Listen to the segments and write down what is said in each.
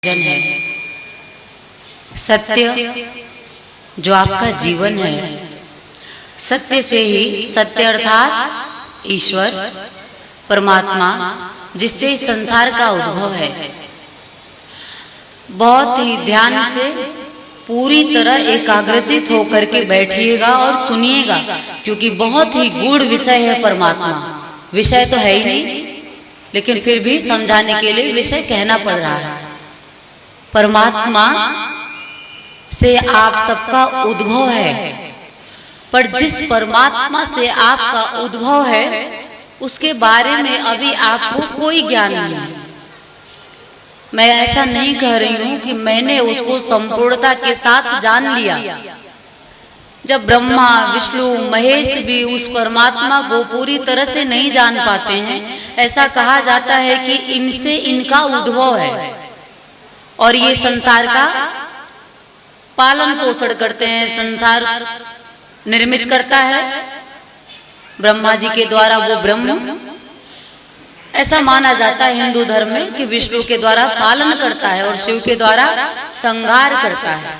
है सत्य जो आपका जीवन है। सत्य से ही, सत्य अर्थात ईश्वर परमात्मा, जिससे इस संसार का उद्भव है। बहुत ही ध्यान से पूरी तरह एकाग्रचित होकर के बैठिएगा और सुनिएगा, क्योंकि बहुत ही गूढ़ विषय है परमात्मा। विषय तो है ही नहीं, लेकिन फिर भी समझाने के लिए विषय कहना पड़ रहा है। परमात्मा से आप सबका उद्भव है, पर जिस परमात्मा से आपका उद्भव है उसके बारे में अभी आपको कोई ज्ञान नहीं है। मैं ऐसा नहीं कह रही हूं कि मैंने उसको संपूर्णता के साथ जान लिया। जब ब्रह्मा विष्णु महेश भी उस परमात्मा को पूरी तरह से नहीं जान पाते हैं, ऐसा कहा जाता है कि इनसे इनका उद्भव है और ये संसार का पालन पोषण करते हैं, संसार निर्मित करता है ब्रह्मा जी के द्वारा। वो ब्रह्म ऐसा माना जाता है हिंदू धर्म में कि विष्णु के द्वारा पालन करता है और शिव के द्वारा संहार करता है।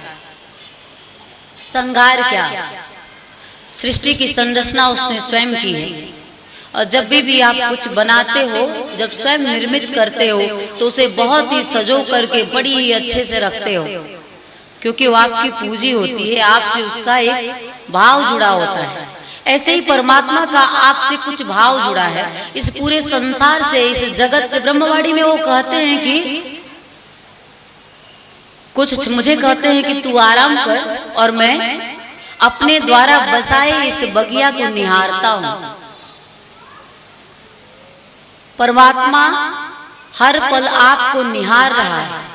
संहार क्या? सृष्टि की संरचना उसने स्वयं की है, और जब भी आप कुछ बनाते हो, जब स्वयं निर्मित करते हो, तो उसे बहुत ही सजो करके बड़ी ही अच्छे से रखते हो, क्योंकि वो आपकी पूंजी होती है, आपसे उसका एक भाव जुड़ा होता है। ऐसे ही परमात्मा का आपसे कुछ भाव जुड़ा है, इस पूरे संसार से, इस जगत से। ब्रह्मवाणी में वो कहते हैं कि कुछ मुझे कहते हैं कि तू आराम कर और मैं अपने द्वारा बसाए इस बगिया को निहारता हूं। परमात्मा हर पल आपको निहार रहा है।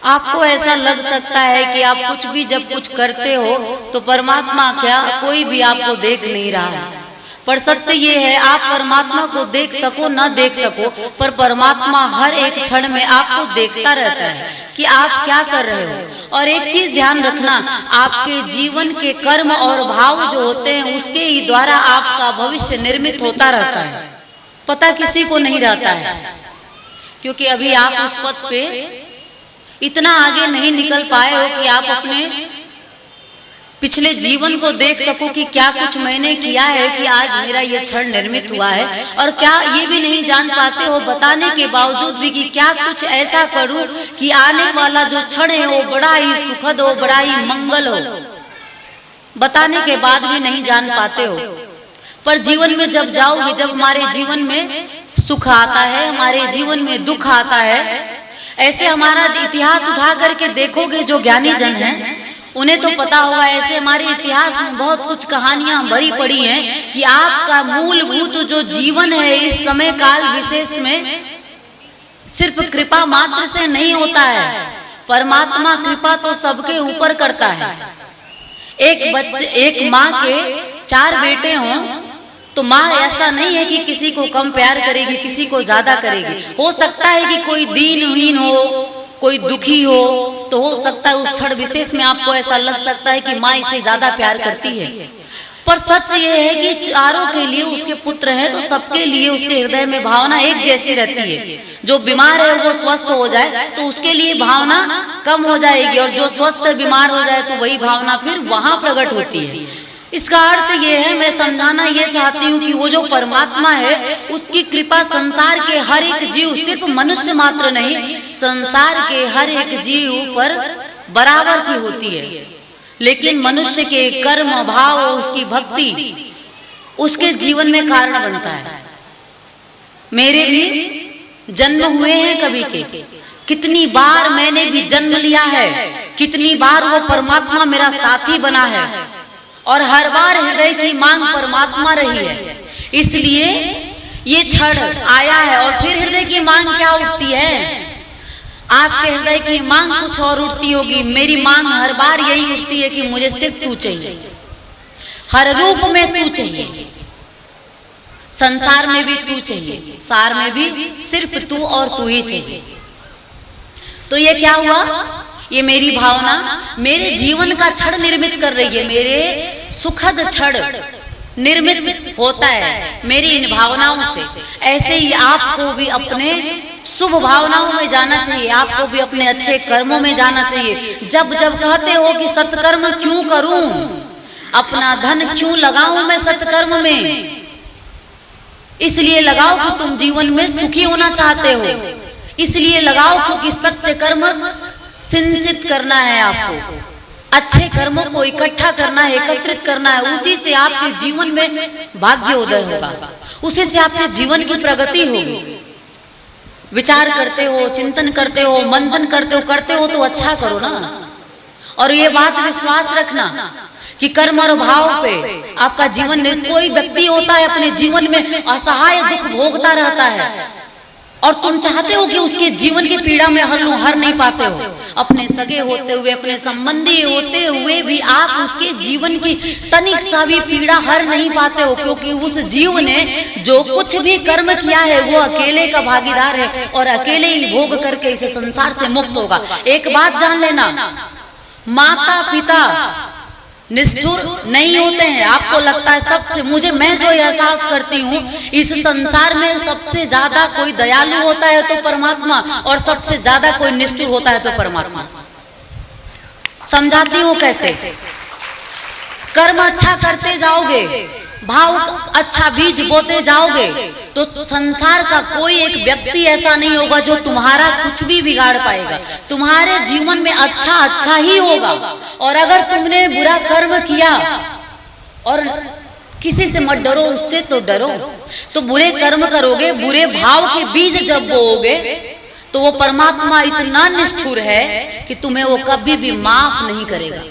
आपको ऐसा लग सकता है कि आप कुछ भी जब कुछ करते हो तो परमात्मा क्या, कोई भी आपको देख नहीं रहा है। पर सत्य ये है, आप परमात्मा को देख सको न देख सको, पर परमात्मा हर एक क्षण में आपको देखता रहता है कि आप क्या कर रहे हो। और एक चीज ध्यान रखना, आपके जीवन के कर्म और भाव जो होते हैं उसके ही द्वारा आपका भविष्य निर्मित होता रहता है। पता किसी को नहीं रहता है, क्योंकि अभी आप उस पथ पे इतना आगे नहीं निकल पाए हो कि आप अपने पिछले जीवन को देख सको कि क्या कुछ मैंने किया है कि आज मेरा ये क्षण निर्मित हुआ है। और क्या ये भी नहीं जान पाते हो, बताने के बावजूद भी, कि क्या कुछ ऐसा करूं कि आने वाला जो क्षण है वो बड़ा ही सुखद हो, बड़ा ही मंगल हो। बताने के बाद भी नहीं जान पाते हो। पर जीवन में जब जाओगे, जब हमारे जीवन में सुख आता है, हमारे जीवन में दुख आता है, ऐसे हमारा इतिहास उठा करके देखोगे, जो ज्ञानी जन हैं उन्हें तो पता होगा। ऐसे हमारे इतिहास में बहुत कुछ कहानियां भरी पड़ी हैं कि आपका मूलभूत जो जीवन है इस समय काल विशेष में सिर्फ कृपा मात्र से नहीं होता है। परमात्मा कृपा तो सबके ऊपर करता है। एक माँ के 4 बेटे हों तो माँ ऐसा नहीं है कि किसी को कम प्यार करेगी, किसी को ज्यादा करेगी। हो सकता है कि कोई दीनहीन हो, कोई दुखी हो, तो हो सकता है उस क्षण विशेष में आपको ऐसा लग सकता है कि माँ इसे ज्यादा प्यार करती है। पर सच ये है कि चारों के लिए उसके पुत्र हैं, तो सबके लिए उसके हृदय में भावना एक जैसी रहती है। जो बीमार है वो स्वस्थ हो जाए तो उसके लिए भावना कम हो जाएगी, और जो स्वस्थ बीमार हो जाए तो वही भावना फिर वहां प्रकट होती है। इसका अर्थ ये है, मैं समझाना ये चाहती हूँ कि वो जो परमात्मा है उसकी कृपा संसार के हर एक जीव, सिर्फ मनुष्य मात्र नहीं, संसार के हर एक जीव पर बराबर की होती है। लेकिन मनुष्य के कर्म भाव, उसकी भक्ति उसके जीवन में कारण बनता है। मेरे भी जन्म हुए हैं कभी के, कितनी बार मैंने भी जन्म लिया है, कितनी बार वो परमात्मा मेरा साथी बना है, और हर बार हृदय की मांग परमात्मा रही है। इसलिए ये क्षण आया है, और फिर हृदय की मांग क्या उठती है? आपके हृदय की मांग कुछ और उठती होगी। मेरी मांग हर बार यही उठती है कि मुझे सिर्फ तू चाहिए, हर रूप में तू चाहिए, संसार में भी तू चाहिए, सार में भी सिर्फ तू और तू ही चाहिए। तो ये क्या हुआ? ये मेरी भावना मेरे जीवन का क्षण निर्मित कर रही है, मेरे सुखद क्षण, निर्मित होता है मेरी इन भावनाओं से, ऐसे ही आपको भी अपने शुभ भावनाओं में जाना चाहिए, आपको भी अपने अच्छे कर्मों में जाना चाहिए। जब जब कहते हो कि सत्कर्म क्यों करूं, अपना धन क्यों लगाऊं मैं सत्कर्म में, इसलिए लगाओ कि तुम जीवन में सुखी होना चाहते हो, इसलिए लगाओ क्योंकि सत्य कर्म सिंचित करना है, आपको अच्छे कर्मों को इकट्ठा करना है, एकत्रित करना है, उसी से आपके जीवन में भाग्योदय होगा, उसी से आपके जीवन की प्रगति होगी। विचार करते हो, चिंतन करते हो, मंथन करते हो तो अच्छा करो ना। और ये बात विश्वास रखना कि कर्म और भाव पे आपका जीवन, कोई व्यक्ति होता है अपने जीवन में असहाय दुख भोगता रहता है और तुम चाहते हो कि उसके जीवन की पीड़ा में हर नहीं पाते हो, अपने सगे होते हुए, अपने संबंधी होते हुए भी आप उसके जीवन की तनिक सा भी पीड़ा हर नहीं पाते हो, क्योंकि उस जीव ने जो कुछ भी कर्म किया है वो अकेले का भागीदार है और अकेले ही भोग करके इस संसार से मुक्त होगा। एक बात जान लेना, माता पिता निष्ठुर नहीं होते हैं। आपको लगता है सबसे, मैं जो एहसास करती हूँ इस संसार में सबसे ज्यादा कोई दयालु होता है तो परमात्मा, और सबसे ज्यादा कोई निष्ठुर होता है तो परमात्मा। समझाती हूँ कैसे। कर्म अच्छा करते जाओगे, भाव अच्छा बीज बोते जाओगे तो संसार का कोई एक व्यक्ति ऐसा नहीं होगा जो तुम्हारा कुछ भी बिगाड़ पाएगा। तुम्हारे जीवन में अच्छा ही होगा। और अगर तुमने बुरा कर्म किया, और किसी से मत डरो, उससे तो डरो, तो बुरे कर्म करोगे, बुरे भाव के बीज जब बोओगे तो वो परमात्मा इतना निष्ठुर है कि तुम्हें वो कभी भी माफ नहीं करेगा।